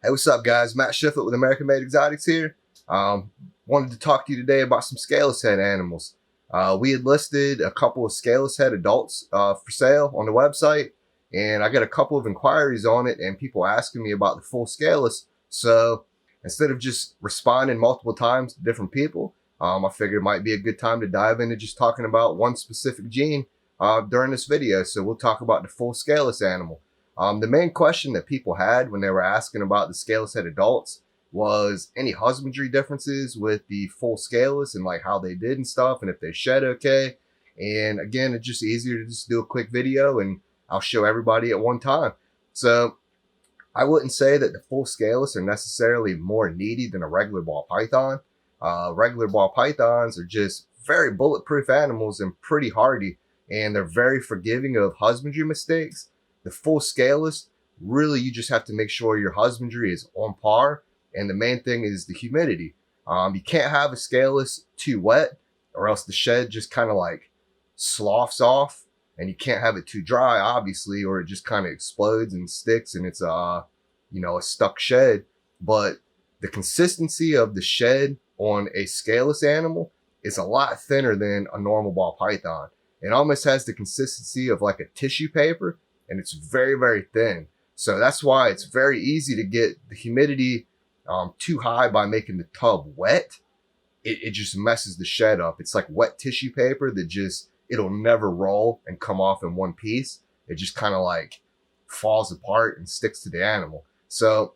Hey, what's up, guys? Matt Shiflett with AmericanMadeExotics here. Wanted to talk to you today about some scaleless head animals. We had listed a couple of scaleless head adults for sale on the website, and I got a couple of inquiries on it and people asking me about the full scaleless. So instead of just responding multiple times to different people, I figured it might be a good time to dive into just talking about one specific gene during this video. So we'll talk about the full scaleless animal. The main question that people had when they were asking about the scaleless head adults was any husbandry differences with the full scaleless and like how they did and stuff, and if they shed okay. And again, it's just easier to just do a quick video and I'll show everybody at one time. So I wouldn't say that the full scaleless are necessarily more needy than a regular ball python. Regular ball pythons are just very bulletproof animals and pretty hardy, and they're very forgiving of husbandry mistakes. The full scaleless, really, you just have to make sure your husbandry is on par, and the main thing is the humidity. You can't have a scaleless too wet, or else the shed just kind of like sloughs off, and you can't have it too dry, obviously, or it just kind of explodes and sticks, and it's a stuck shed. But the consistency of the shed on a scaleless animal is a lot thinner than a normal ball python. It almost has the consistency of like a tissue paper, and it's very, very thin. So that's why it's very easy to get the humidity too high by making the tub wet. It just messes the shed up. It's like wet tissue paper that just, it'll never roll and come off in one piece. It just kind of like falls apart and sticks to the animal. So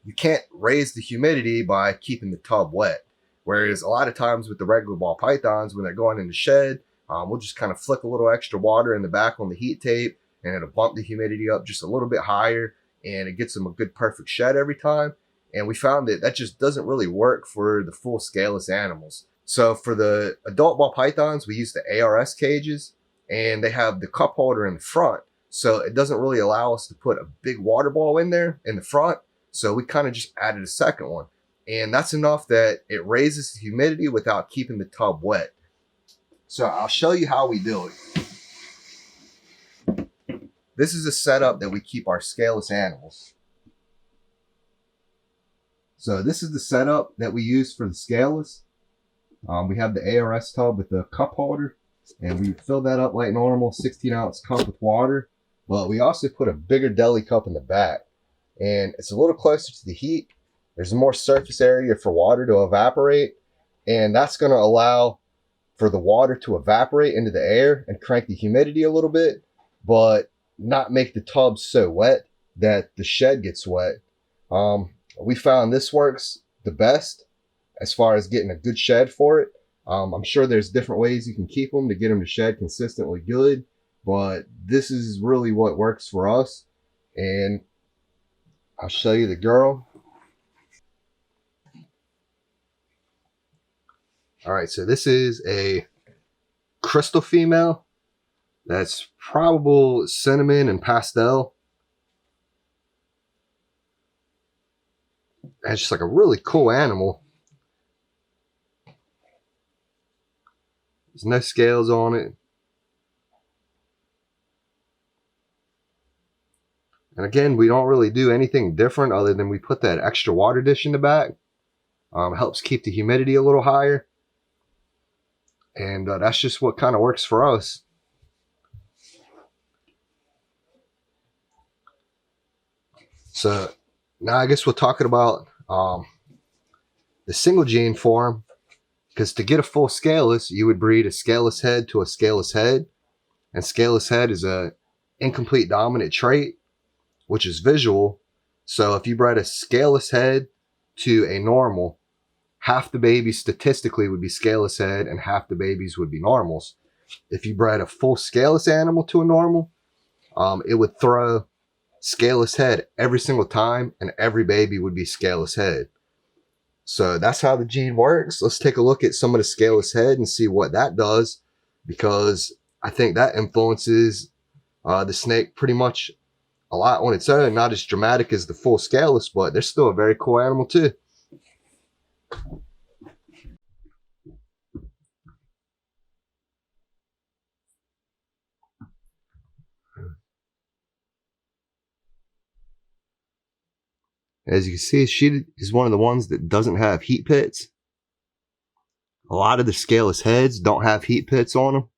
you can't raise the humidity by keeping the tub wet. Whereas a lot of times with the regular ball pythons, when they're going in the shed, we'll just kind of flick a little extra water in the back on the heat tape, and it'll bump the humidity up just a little bit higher, and it gets them a good perfect shed every time. And we found that that just doesn't really work for the full scaleless animals. So for the adult ball pythons, we use the ARS cages, and they have the cup holder in the front. So it doesn't really allow us to put a big water ball in there in the front. So we kind of just added a second one. And that's enough that it raises the humidity without keeping the tub wet. So I'll show you how we do it. This is a setup that we keep our scaleless animals. So this is the setup that we use for the scaleless. We have the ARS tub with the cup holder, and we fill that up like normal, 16-ounce cup with water. But we also put a bigger deli cup in the back, and it's a little closer to the heat. There's more surface area for water to evaporate, and that's going to allow for the water to evaporate into the air and crank the humidity a little bit, but not make the tub so wet that the shed gets wet. We found this works the best as far as getting a good shed for it. I'm sure there's different ways you can keep them to get them to shed consistently good, but this is really what works for us. And I'll show you the girl. All right, so this is a crystal female. That's probable cinnamon and pastel. And it's just like a really cool animal. There's no scales on it. And again, we don't really do anything different other than we put that extra water dish in the back. Helps keep the humidity a little higher. And that's just what kind of works for us. So now I guess we're talking about the single gene form, because to get a full scaleless, you would breed a scaleless head to a scaleless head. And scaleless head is a incomplete dominant trait, which is visual. So if you bred a scaleless head to a normal, half the babies statistically would be scaleless head and half the babies would be normals. If you bred a full scaleless animal to a normal, it would throw scaleless head every single time, and every baby would be scaleless head. So that's how the gene works. Let's take a look at some of the scaleless head and see what that does, because I think that influences the snake pretty much a lot on its own. Not as dramatic as the full scaleless, but they're still a very cool animal too. As you can see, she is one of the ones that doesn't have heat pits. A lot of the scaleless heads don't have heat pits on them.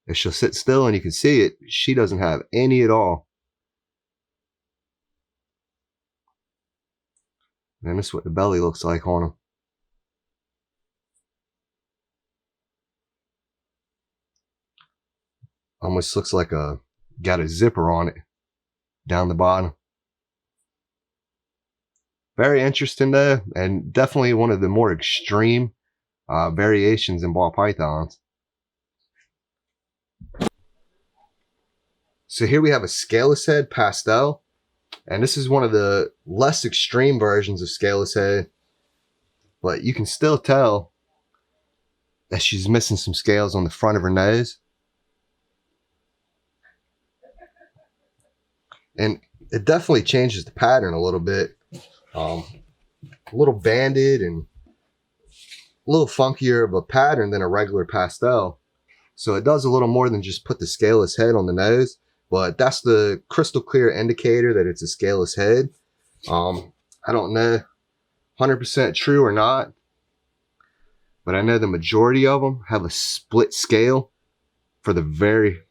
If she'll sit still and you can see it, she doesn't have any at all. And this is what the belly looks like on them. Almost looks like got a zipper on it down the bottom. Very interesting though, and definitely one of the more extreme variations in ball pythons. So here we have a scaleless head pastel, and this is one of the less extreme versions of scaleless head, but you can still tell that she's missing some scales on the front of her nose. And it definitely changes the pattern a little bit. A little banded and a little funkier of a pattern than a regular pastel. So it does a little more than just put the scaleless head on the nose, but that's the crystal clear indicator that it's a scaleless head. I don't know 100% true or not, but I know the majority of them have a split scale for the very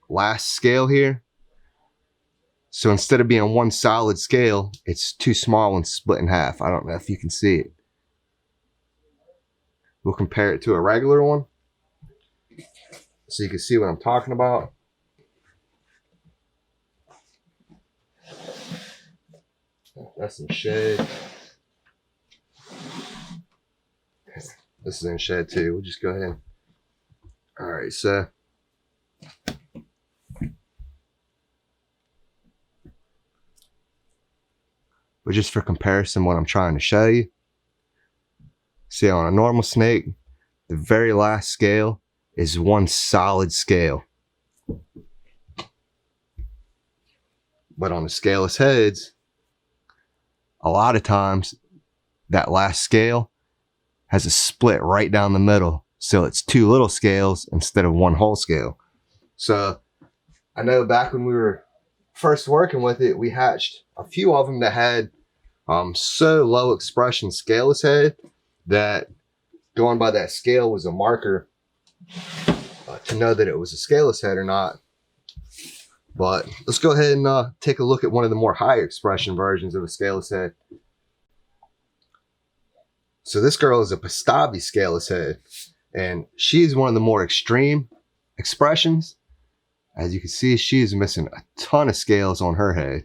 last scale here. So instead of being one solid scale, it's two small and split in half. I don't know if you can see it. We'll compare it to a regular one so you can see what I'm talking about. That's in shed. This is in shed too. We'll just go ahead. All right, so but just for comparison, what I'm trying to show you. See, on a normal snake, the very last scale is one solid scale. But on the scaleless heads, a lot of times that last scale has a split right down the middle. So it's two little scales instead of one whole scale. So I know back when we were first working with it, we hatched a few of them that had so low expression scaleless head that going by that scale was a marker to know that it was a scaleless head or not. But let's go ahead and take a look at one of the more high expression versions of a scaleless head. So this girl is a Pastavi scaleless head, and she's one of the more extreme expressions. As you can see, she is missing a ton of scales on her head.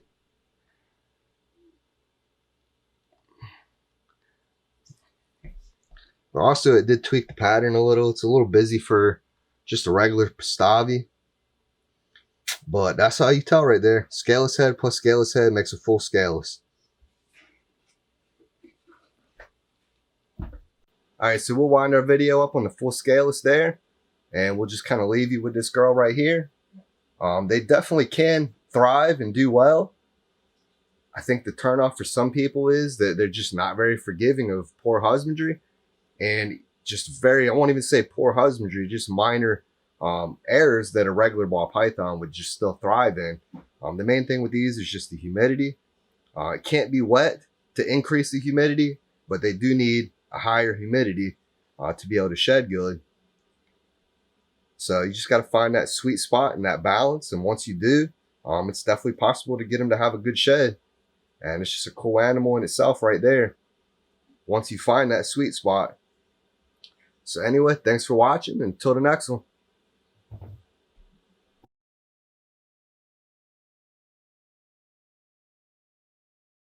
But also, it did tweak the pattern a little. It's a little busy for just a regular Pastavi. But that's how you tell right there. Scaleless head plus scaleless head makes a full scaleless. Alright, so we'll wind our video up on the full scaleless there. And we'll just kind of leave you with this girl right here. They definitely can thrive and do well. I think the turnoff for some people is that they're just not very forgiving of poor husbandry. And just very, I won't even say poor husbandry, just minor errors that a regular ball python would just still thrive in. The main thing with these is just the humidity. It can't be wet to increase the humidity, but they do need a higher humidity to be able to shed good. So you just got to find that sweet spot and that balance. And once you do, it's definitely possible to get them to have a good shed. And it's just a cool animal in itself right there, once you find that sweet spot. So anyway, thanks for watching. Until the next one.